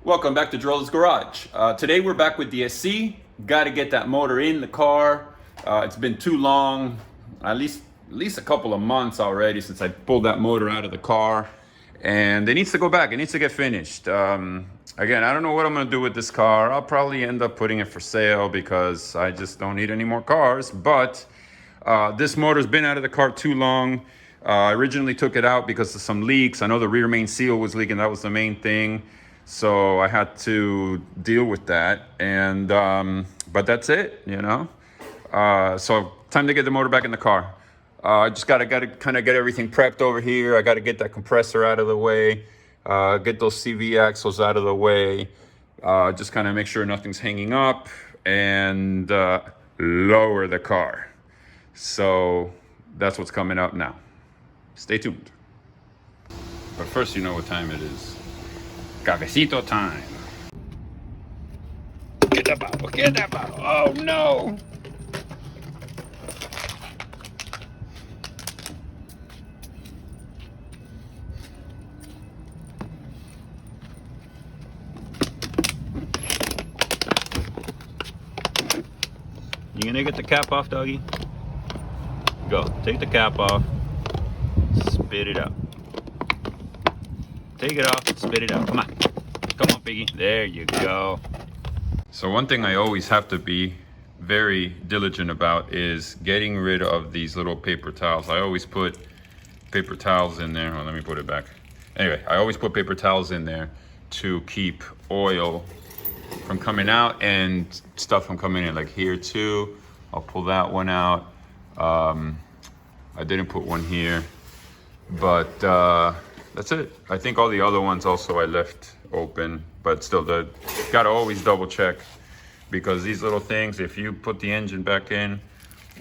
Welcome back to Drill's Garage. Today we're back with the SC. Got to get that motor in the car. It's been too long, at least a couple of months already since I pulled that motor out of the car, and it needs to go back. It needs to get finished. Again, I don't know what I'm gonna do with this car. I'll probably end up putting it for sale because I just don't need any more cars. But this motor's been out of the car too long. I originally took it out because of some leaks. I know the rear main seal was leaking. That was the main thing. So I had to deal with that, and but that's it, you know. So time to get the motor back in the car. I just gotta kind of get everything prepped over here. I gotta get that compressor out of the way, get those CV axles out of the way, just kind of make sure nothing's hanging up, and lower the car. So that's what's coming up now. Stay tuned. But first, you know what time it is. Cafecito time. Get that bottle, get that bottle. Oh no! You gonna get the cap off, doggy? Go, take the cap off. Spit it out. Take it off and spit it out. Come on. Come on, piggy. There you go. So one thing I always have to be very diligent about is getting rid of these little paper towels. I always put paper towels in there. Oh, let me put it back. Anyway, I always put paper towels in there to keep oil from coming out and stuff from coming in. Like here too, I'll pull that one out. I didn't put one here, but that's it. I think all the other ones also I left open, but still, gotta always double check, because these little things, if you put the engine back in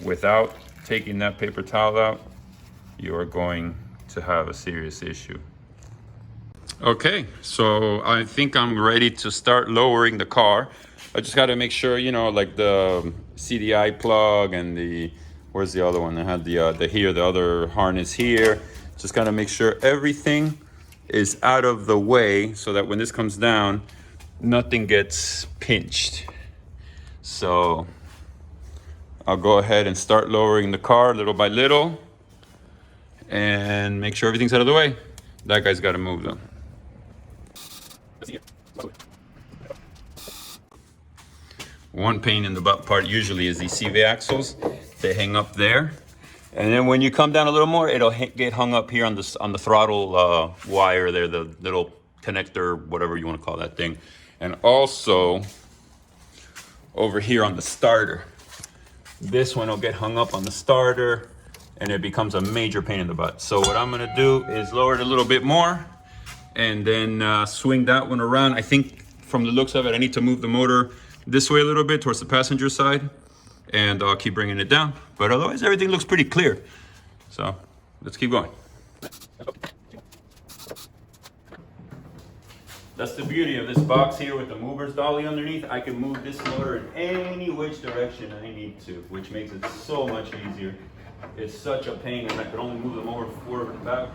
without taking that paper towel out, you are going to have a serious issue. Okay, so I think I'm ready to start lowering the car. I just gotta make sure, you know, like the CDI plug and where's the other one? I had the other harness here. Just gotta make sure everything is out of the way so that when this comes down, nothing gets pinched. So I'll go ahead and start lowering the car little by little and make sure everything's out of the way. That guy's gotta move though. One pain in the butt part usually is these CV axles. They hang up there. And then when you come down a little more, it'll get hung up here on the throttle wire there, the little connector, whatever you want to call that thing. And also over here on the starter. This one will get hung up on the starter and it becomes a major pain in the butt. So what I'm gonna do is lower it a little bit more and then swing that one around. I think from the looks of it, I need to move the motor this way a little bit towards the passenger side, and I'll keep bringing it down. But otherwise, everything looks pretty clear. So let's keep going. That's the beauty of this box here with the movers dolly underneath. I can move this motor in any which direction I need to, which makes it so much easier. It's such a pain, and I can only move the motor forward and back.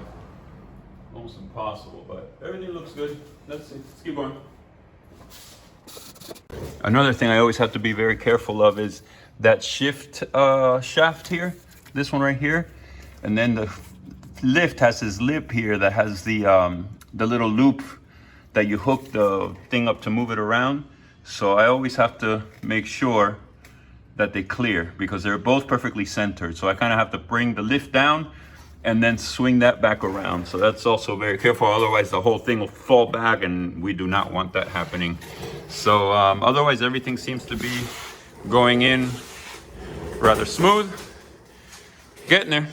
Almost impossible, but everything looks good. Let's keep going. Another thing I always have to be very careful of is that shift shaft here, this one right here, and then the lift has this lip here that has the little loop that you hook the thing up to move it around. So I always have to make sure that they clear, because they're both perfectly centered. So I kind of have to bring the lift down and then swing that back around. So that's also very careful, otherwise the whole thing will fall back, and we do not want that happening. So otherwise everything seems to be going in rather smooth. Getting there.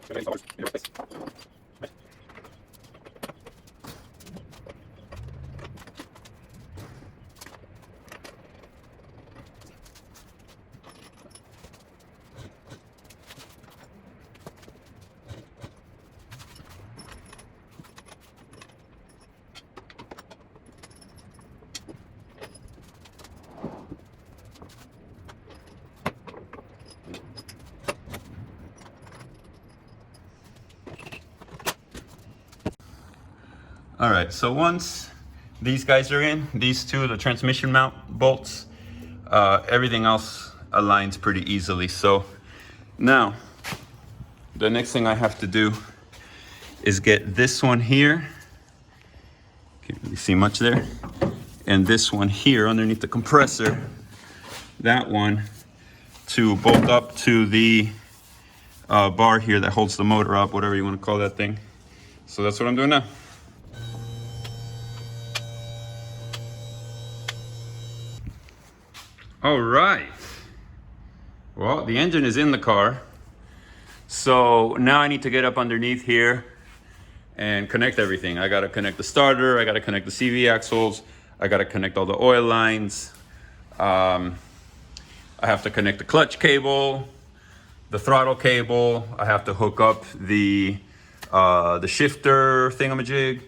Okay. All right, so once these guys are in, these two, the transmission mount bolts, everything else aligns pretty easily. So now the next thing I have to do is get this one here. Can't really see much there. And this one here underneath the compressor, that one, to bolt up to the bar here that holds the motor up, whatever you want to call that thing. So that's what I'm doing now. All right. Well, the engine is in the car. So now I need to get up underneath here and connect everything. I gotta connect the starter, I gotta connect the CV axles, I gotta connect all the oil lines. I have to connect the clutch cable, the throttle cable. I have to hook up the shifter thingamajig.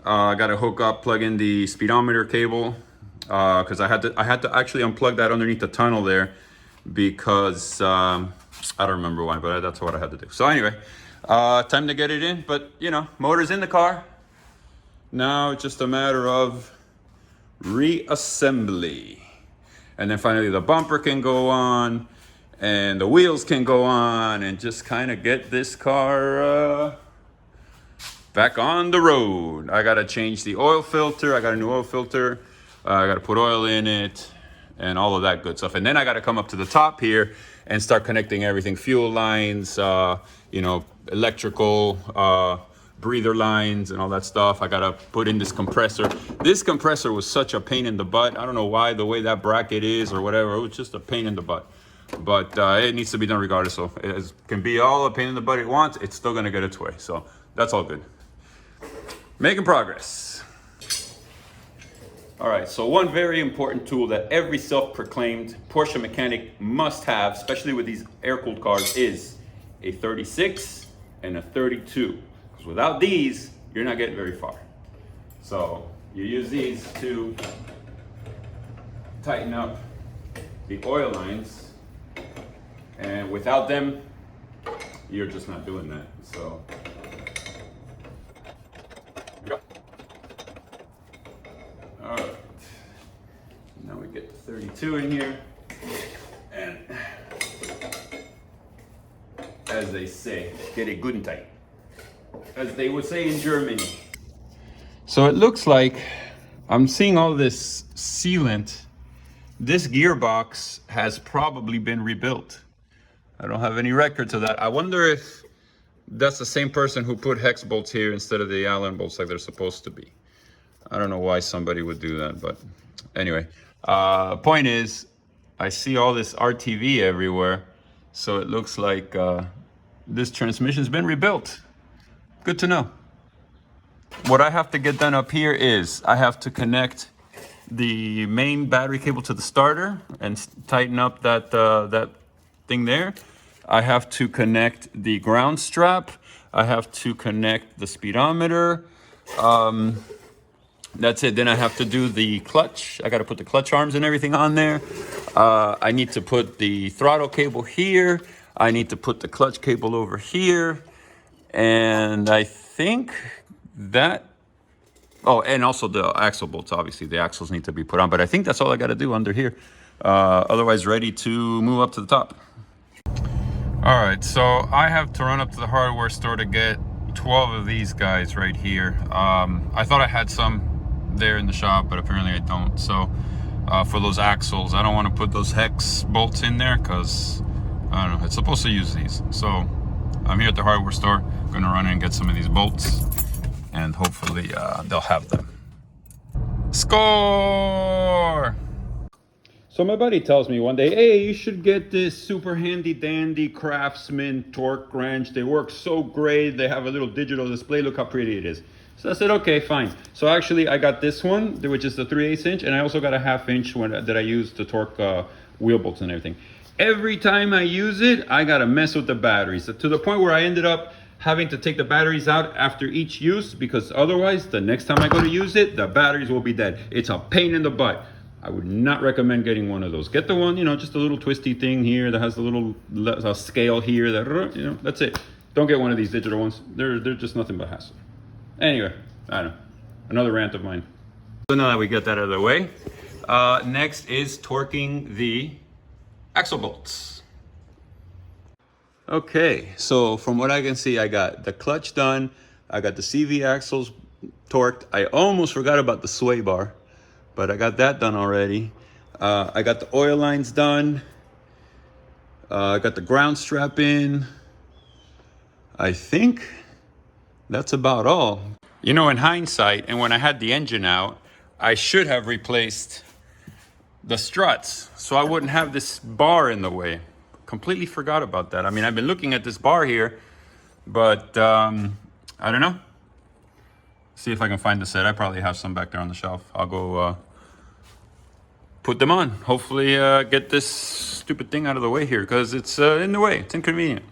I gotta hook up, plug in the speedometer cable. Because I had to actually unplug that underneath the tunnel there because I don't remember why, but that's what I had to do. So anyway, time to get it in, but you know, motor's in the car. Now it's just a matter of reassembly. And then finally the bumper can go on and the wheels can go on and just kind of get this car back on the road. I gotta change the oil filter. I got a new oil filter. I got to put oil in it and all of that good stuff. And then I got to come up to the top here and start connecting everything. Fuel lines, you know, electrical, breather lines and all that stuff. I got to put in this compressor. This compressor was such a pain in the butt. I don't know why, the way that bracket is or whatever. It was just a pain in the butt. But it needs to be done regardless. So it can be all a pain in the butt it wants. It's still going to get its way. So that's all good. Making progress. All right, so one very important tool that every self-proclaimed Porsche mechanic must have, especially with these air-cooled cars, is a 36 and a 32. Because without these, you're not getting very far. So you use these to tighten up the oil lines, and without them, you're just not doing that. So. All right, now we get the 32 in here, and as they say, get it good and tight, as they would say in Germany. So it looks like I'm seeing all this sealant. This gearbox has probably been rebuilt. I don't have any records of that. I wonder if that's the same person who put hex bolts here instead of the Allen bolts like they're supposed to be. I don't know why somebody would do that, but anyway. Point is, I see all this RTV everywhere, so it looks like this transmission's been rebuilt. Good to know. What I have to get done up here is I have to connect the main battery cable to the starter and tighten up that thing there. I have to connect the ground strap. I have to connect the speedometer. That's it. Then I have to do the clutch. I got to put the clutch arms and everything on there. I need to put the throttle cable here. I need to put the clutch cable over here. And I think that, oh, and also the axle bolts, obviously. The axles need to be put on. But I think that's all I got to do under here. Otherwise, ready to move up to the top. All right, so I have to run up to the hardware store to get 12 of these guys right here. I thought I had some there in the shop, but apparently I don't. So for those axles, I don't want to put those hex bolts in there because I don't know, it's supposed to use these. So I'm here at the hardware store. I'm gonna run in and get some of these bolts, and hopefully they'll have them. Score! So my buddy tells me one day, hey, you should get this super handy dandy Craftsman torque wrench. They work so great. They have a little digital display. Look how pretty it is. So I said, okay, fine. So actually I got this one, which is the 3/8 inch, and I also got a 1/2 inch one that I use to torque wheel bolts and everything. Every time I use it, I gotta mess with the batteries to the point where I ended up having to take the batteries out after each use, because otherwise the next time I go to use it, the batteries will be dead. It's a pain in the butt. I would not recommend getting one of those. Get the one, you know, just a little twisty thing here that has a little scale here that, you know, that's it. Don't get one of these digital ones. They're just nothing but hassle. Anyway, I don't know. Another rant of mine. So now that we get that out of the way, next is torquing the axle bolts. Okay, so from what I can see, I got the clutch done. I got the CV axles torqued. I almost forgot about the sway bar, but I got that done already. I got the oil lines done. I got the ground strap in. I think that's about all. You know, in hindsight, and when I had the engine out, I should have replaced the struts so I wouldn't have this bar in the way. Completely forgot about that. I mean, I've been looking at this bar here, but I don't know. See if I can find the set. I probably have some back there on the shelf. I'll go put them on. Hopefully get this stupid thing out of the way here, because it's in the way. It's inconvenient.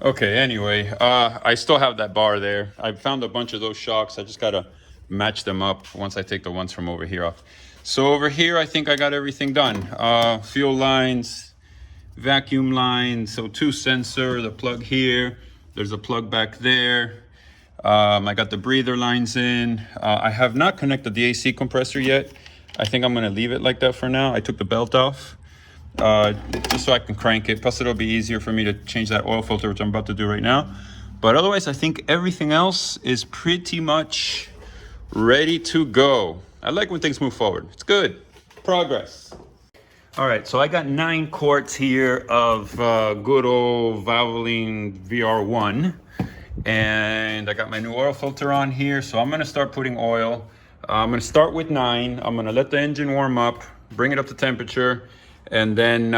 Okay, anyway, I still have that bar there. I found a bunch of those shocks. I just gotta match them up once I take the ones from over here off. So over here, I think I got everything done. Fuel lines, vacuum lines, O2 sensor, the plug here. There's a plug back there. I got the breather lines in. I have not connected the AC compressor yet. I think I'm gonna leave it like that for now. I took the belt off. Just so I can crank it. Plus it'll be easier for me to change that oil filter, which I'm about to do right now. But otherwise, I think everything else is pretty much ready to go. I like when things move forward. It's good. Progress. All right, so I got 9 quarts here of good old Valvoline VR1. And I got my new oil filter on here. So I'm gonna start putting oil. I'm gonna start with 9. I'm gonna let the engine warm up, bring it up to temperature, and then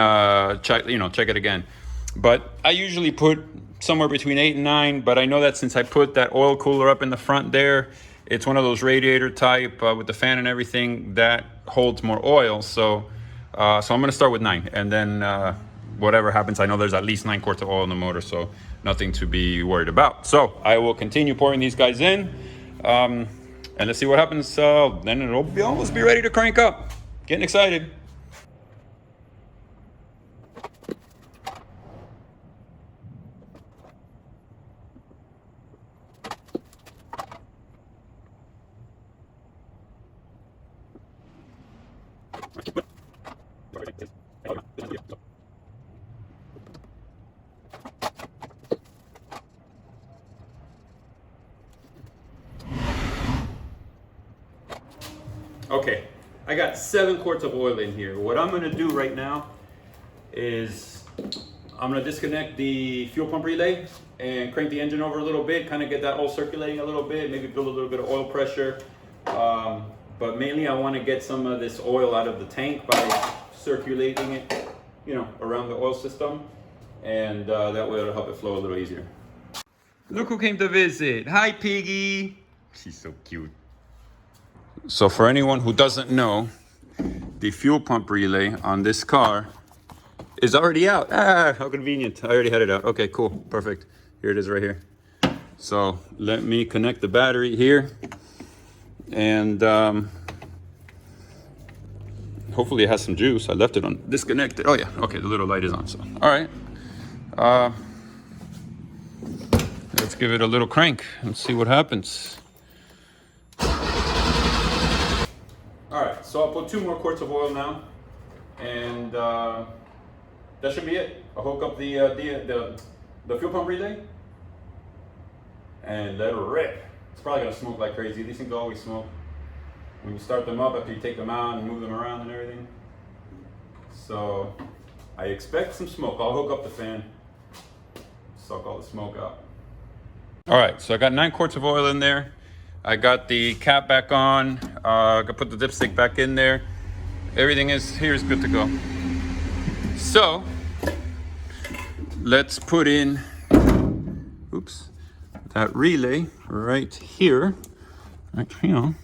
check it again. But I usually put somewhere between 8 and 9, but I know that since I put that oil cooler up in the front there, it's one of those radiator type with the fan and everything that holds more oil. So I'm gonna start with 9, and then whatever happens, I know there's at least 9 quarts of oil in the motor, so nothing to be worried about. So I will continue pouring these guys in, and let's see what happens. Then it'll almost be ready to crank up. Getting excited. Okay, I got 7 quarts of oil in here. What I'm gonna do right now is I'm gonna disconnect the fuel pump relay and crank the engine over a little bit, kind of get that oil circulating a little bit, maybe build a little bit of oil pressure. But mainly I wanna get some of this oil out of the tank by circulating it, around the oil system. And that way it'll help it flow a little easier. Look who came to visit. Hi, Piggy. She's so cute. So for anyone who doesn't know, the fuel pump relay on this car is already out. How convenient. I already had it out. Okay, cool, perfect. Here it is right here. So let me connect the battery here. And hopefully it has some juice. I left it on disconnected. Oh yeah, okay, the little light is on, so. All right, let's give it a little crank and see what happens. All right, so I'll put 2 more quarts of oil now, and that should be it. I'll hook up the fuel pump relay and let it rip. It's probably gonna smoke like crazy. These things always smoke when you start them up after you take them out and move them around and everything. So I expect some smoke. I'll hook up the fan, suck all the smoke out. All right, so I got 9 quarts of oil in there. I got the cap back on. I put the dipstick back in there. Everything is here is good to go. So let's put in, oops, that relay right here, right here,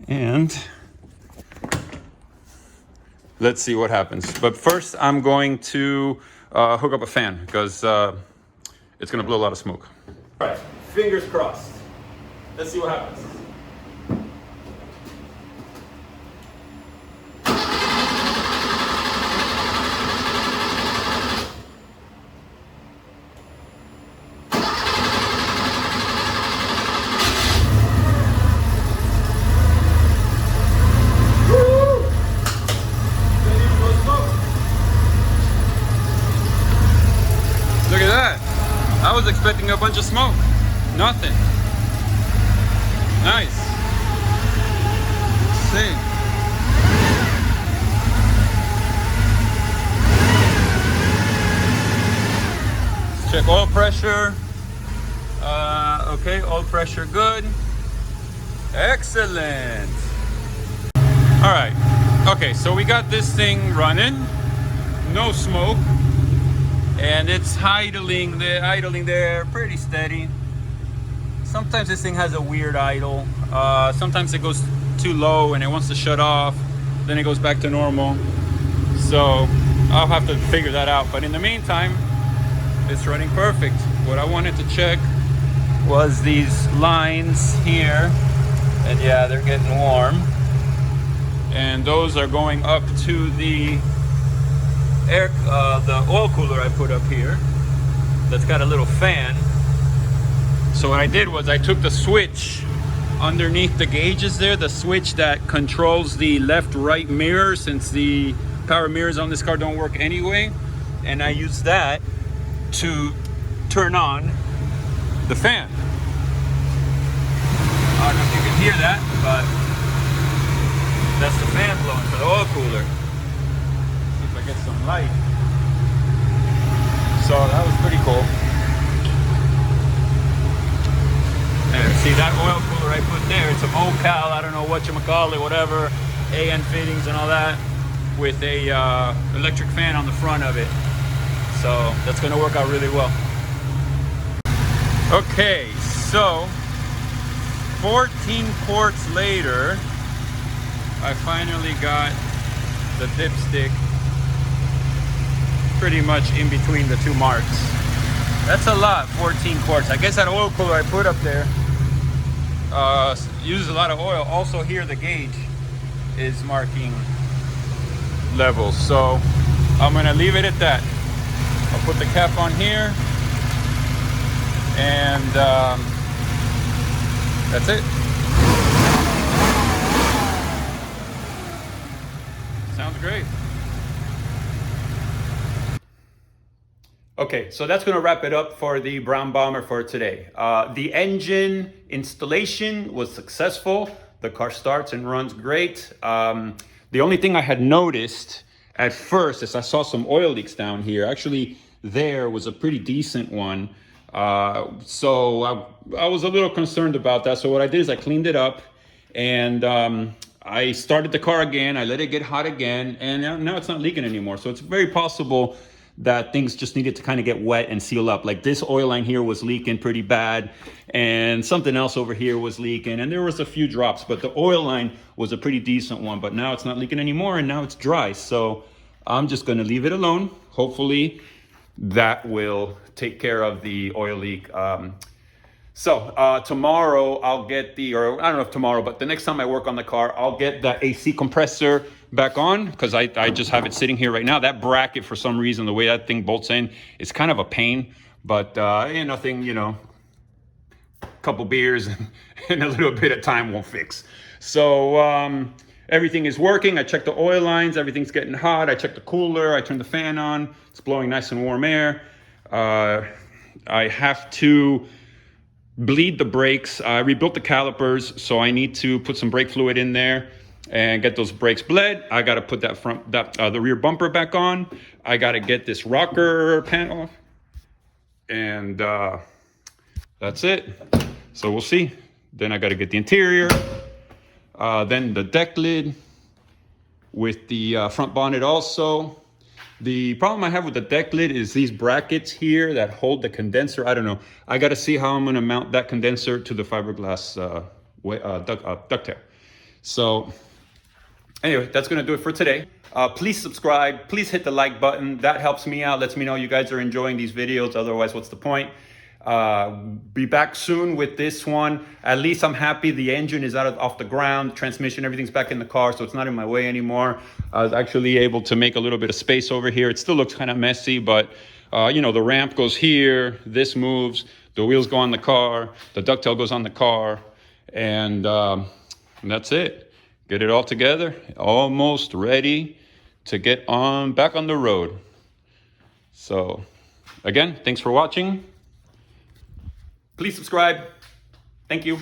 and let's see what happens. But first, I'm going to hook up a fan because it's going to blow a lot of smoke. All right, fingers crossed. Let's see what happens. Look at that. I was expecting a bunch of smoke. Nothing. Nice. Let's see. Let's check oil pressure. Okay, oil pressure good. Excellent. All right. Okay, so we got this thing running. No smoke. And it's idling there pretty steady. Sometimes this thing has a weird idle. Sometimes it goes too low and it wants to shut off. Then it goes back to normal. So I'll have to figure that out. But in the meantime, it's running perfect. What I wanted to check was these lines here. And yeah, they're getting warm. And those are going up to the the oil cooler I put up here that's got a little fan. So what I did was I took the switch underneath the gauges there, the switch that controls the left-right mirror, since the power mirrors on this car don't work anyway, and I used that to turn on the fan. I don't know if you can hear that, but that's the fan blowing for the oil cooler. Get some light. So that was pretty cool. And see that oil cooler I put there, it's a Mocal, I don't know what you call it, whatever, AN fittings and all that, with a electric fan on the front of it. So that's gonna work out really well. Okay, so 14 quarts later, I finally got the dipstick pretty much in between the two marks. That's a lot, 14 quarts. I guess that oil cooler I put up there uses a lot of oil. Also here the gauge is marking levels. So I'm gonna leave it at that. I'll put the cap on here and that's it. Sounds great. Okay, so that's gonna wrap it up for the Brown Bomber for today. The engine installation was successful. The car starts and runs great. The only thing I had noticed at first is I saw some oil leaks down here. Actually, there was a pretty decent one. So I was a little concerned about that. So what I did is I cleaned it up and I started the car again. I let it get hot again, and now it's not leaking anymore. So it's very possible that things just needed to kind of get wet and seal up. Like this oil line here was leaking pretty bad, and something else over here was leaking, and there was a few drops, but the oil line was a pretty decent one. But now it's not leaking anymore, and now it's dry. So I'm just gonna leave it alone. Hopefully that will take care of the oil leak. So tomorrow I'll get or I don't know if tomorrow, but the next time I work on the car, I'll get the AC compressor back on, because I just have it sitting here right now. That bracket, for some reason, the way that thing bolts in, is kind of a pain, but nothing, a couple beers and a little bit of time won't fix. So everything is working. I checked the oil lines, everything's getting hot. I checked the cooler, I turned the fan on, it's blowing nice and warm air. I have to bleed the brakes. I rebuilt the calipers, so I need to put some brake fluid in there and get those brakes bled. I got to put the rear bumper back on. I got to get this rocker pan off, and that's it. So we'll see. Then I got to get the interior, then the deck lid, with the front bonnet also. The problem I have with the deck lid is these brackets here that hold the condenser. I don't know. I got to see how I'm going to mount that condenser to the fiberglass ducktail. So anyway, that's going to do it for today. Please subscribe. Please hit the like button. That helps me out. Lets me know you guys are enjoying these videos. Otherwise, what's the point? Be back soon with this one. At least I'm happy the engine is off the ground, transmission, everything's back in the car, so it's not in my way anymore. I was actually able to make a little bit of space over here. It still looks kind of messy, but you know, the ramp goes here, this moves, the wheels go on the car, the ducktail goes on the car, and that's it. Get it all together, almost ready to get on back on the road. So again, thanks for watching. Please subscribe. Thank you.